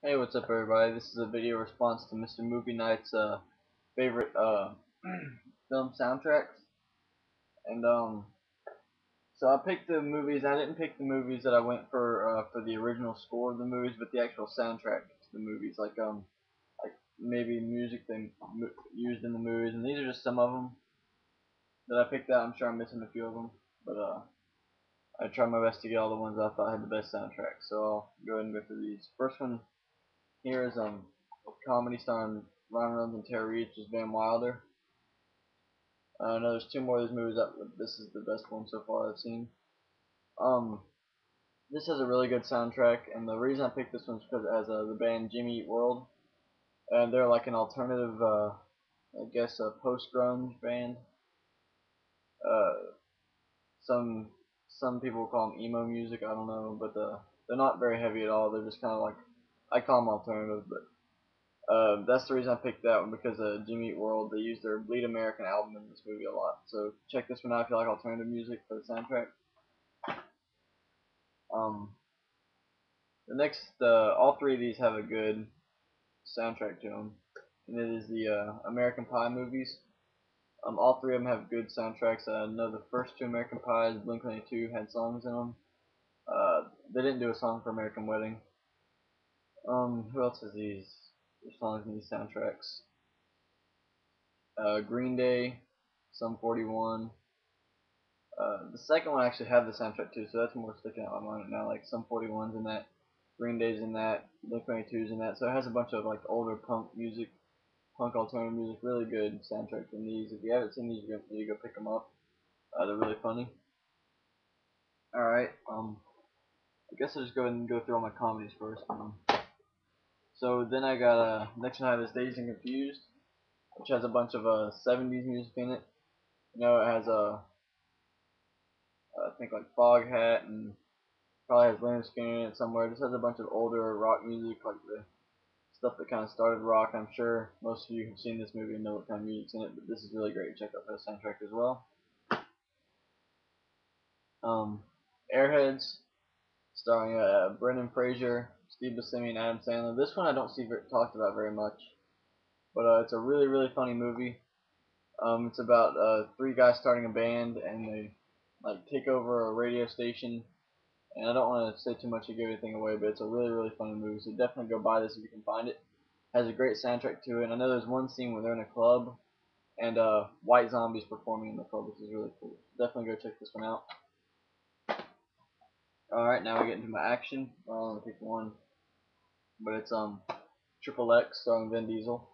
Hey, what's up everybody? This is a video response to Mr. Movie Night's favorite film soundtracks. And so I picked the movies. I didn't pick the movies that I went for the original score of the movies, but the actual soundtrack to the movies, like maybe music they used in the movies. And these are just some of them that I picked out. I'm sure I'm missing a few of them, but I tried my best to get all the ones I thought had the best soundtrack. So I'll go ahead and go through these. First one here is a comedy starring Ryan Reynolds and Tara Reid, which is Van Wilder. I know there's two more of these movies. This is the best one so far I've seen. Um, this has a really good soundtrack, and the reason I picked this one is because it has the band Jimmy Eat World, and they're like an alternative, I guess, a post-grunge band. Uh, some people call them emo music. I don't know, but they're not very heavy at all. They're just kind of like, I call them alternative, but that's the reason I picked that one, because Jimmy Eat World, they used their Bleed American album in this movie a lot. So check this one out if you like alternative music for the soundtrack. Um, all three of these have a good soundtrack to them, and it is the American Pie movies. All three of them have good soundtracks. I know the first two American Pies, Blink-182, had songs in them. They didn't do a song for American Wedding. Who else has these? There's songs in these soundtracks. Green Day, Sum 41. The second one actually had the soundtrack too, so that's more sticking out in my mind now. Like Sum 41's in that, Green Day's in that, Blink-182's in that. So it has a bunch of like older punk music, punk alternative music, really good soundtracks in these. If you haven't seen these, you need to go pick them up. They're really funny. All right. I guess I'll just go ahead and go through all my comedies first. So then I got next one I have is Dazed and Confused, which has a bunch of 70s music in it. You know, it has I think like Foghat, and probably has Leonard Skinner in it somewhere. It just has a bunch of older rock music, like the stuff that kind of started rock. I'm sure most of you have seen this movie and know what kind of music's in it, but this is really great. Check out that soundtrack as well. Um, Airheads, starring Brendan Fraser, Steve Buscemi, and Adam Sandler. This one I don't see talked about very much, but it's a really, really funny movie. It's about three guys starting a band, and they like take over a radio station. And I don't want to say too much to give anything away, but it's a really, really funny movie. So definitely go buy this if you can find it. Has a great soundtrack to it. And I know there's one scene where they're in a club, and White Zombie's performing in the club, which is really cool. Definitely go check this one out. All right, now we get into my action. Well, I only picked one, but it's Triple X starring Vin Diesel.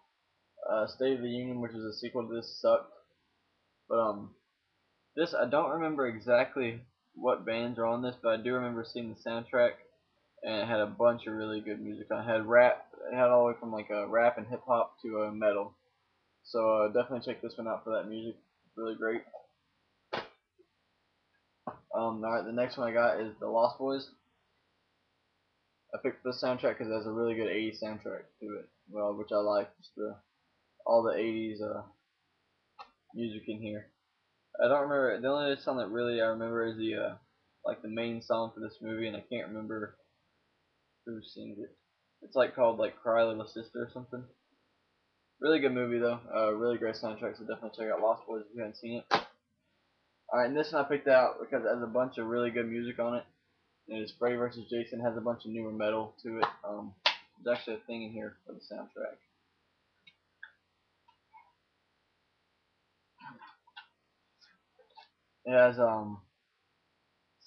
State of the Union, which is a sequel to this, sucked. But this I don't remember exactly what bands are on this, but I do remember seeing the soundtrack, and it had a bunch of really good music. I had rap, it had all the way from like rap and hip hop to metal. So definitely check this one out for that music. It's really great. Alright, the next one I got is The Lost Boys. I picked this soundtrack because it has a really good 80s soundtrack to it, well, which I like. Just all the 80s music in here. I don't remember, the only song that really I remember is the like the main song for this movie, and I can't remember who sings it. It's like called like Cry Little Sister or something. Really good movie though. Really great soundtrack, so definitely check out Lost Boys if you haven't seen it. Alright, and this one I picked out because it has a bunch of really good music on it. And it's Freddy vs. Jason, has a bunch of newer metal to it. There's actually a thing in here for the soundtrack. It has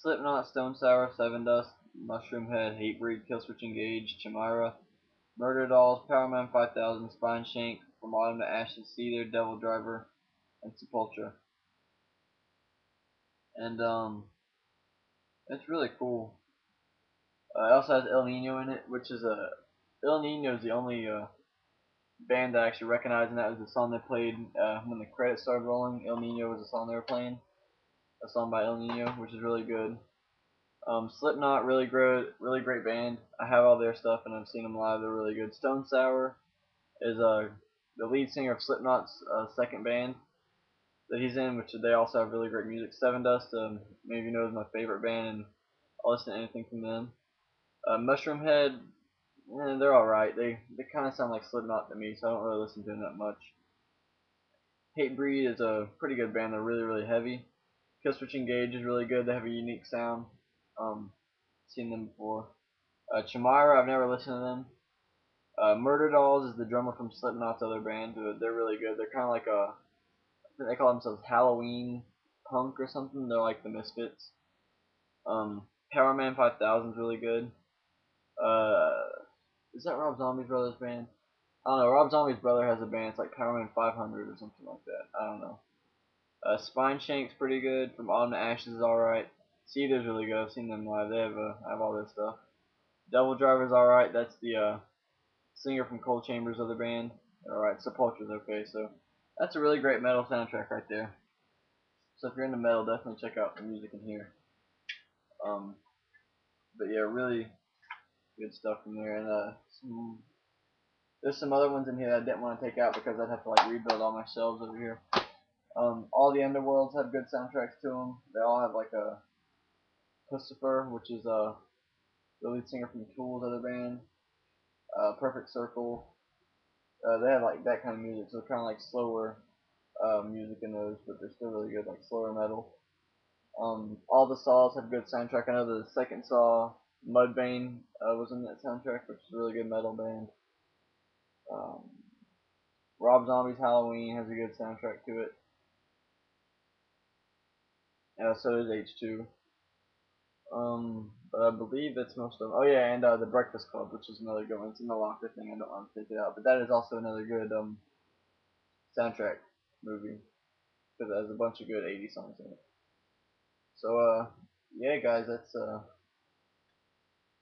Slipknot, Stone Sour, Seven Dust, Mushroom Head, Hatebreed, Killswitch Engage, Chimera, Murder Dolls, Powerman 5000, Spine Shank, From Autumn to Ashes, Seether, Devil Driver, and Sepultura. And it's really cool. It also has El Nino in it, which is El Nino is the only band I actually recognize, and that was the song they played when the credits started rolling. El Nino was the song they were playing, a song by El Nino, which is really good. Slipknot, really great band. I have all their stuff, and I've seen them live. They're really good. Stone Sour is the lead singer of Slipknot's second band that he's in, which they also have really great music. Seven Dust, maybe you know, is my favorite band, and I'll listen to anything from them. Mushroom Head they're alright. They kind of sound like Slipknot to me, so I don't really listen to them that much. Hatebreed is a pretty good band. They're really heavy. Killswitch Engage is really good. They have a unique sound. Um, Seen them before. Chimera, I've never listened to them. Murder Dolls is the drummer from Slipknot's other band. They're really good. They're kind of like a, I think they call themselves Halloween punk or something. They're like the Misfits. Powerman 5000 is really good. Uh, is that Rob Zombie's brother's band? I don't know. Rob Zombie's brother has a band. It's like Powerman 500 or something like that. I don't know. Spine Shank's pretty good. From Autumn to Ashes is alright. Cedar's really good. I've seen them live. They have all this stuff. Devil Driver's alright. That's the singer from Cold Chambers of the band. Alright, Sepulture's okay. So that's a really great metal soundtrack right there. So if you're into metal, definitely check out the music in here. Um, but yeah, really good stuff from there. And there's some other ones in here that I didn't want to take out because I'd have to like rebuild all my shelves over here. All the Underworlds have good soundtracks to them. They all have like a Pussifer, which is the lead singer from the Tools other band. Perfect Circle. They have like that kind of music, so kind of like slower music in those, but they're still really good, like slower metal. All the Saws have good soundtrack. I know the second Saw, Mudvayne, was in that soundtrack, which is a really good metal band. Um, Rob Zombie's Halloween has a good soundtrack to it. So does H2. But I believe that's most of them. Oh yeah, and The Breakfast Club, which is another good one. It's in the locker thing. I don't want to take it out, but that is also another good soundtrack movie because it has a bunch of good 80s songs in it. So yeah, guys, that's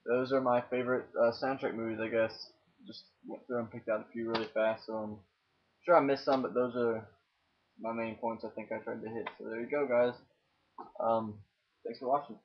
those are my favorite soundtrack movies, I guess. Just went through and picked out a few really fast. So I'm sure I missed some, but those are my main points I think I tried to hit. So there you go, guys. Thanks for watching.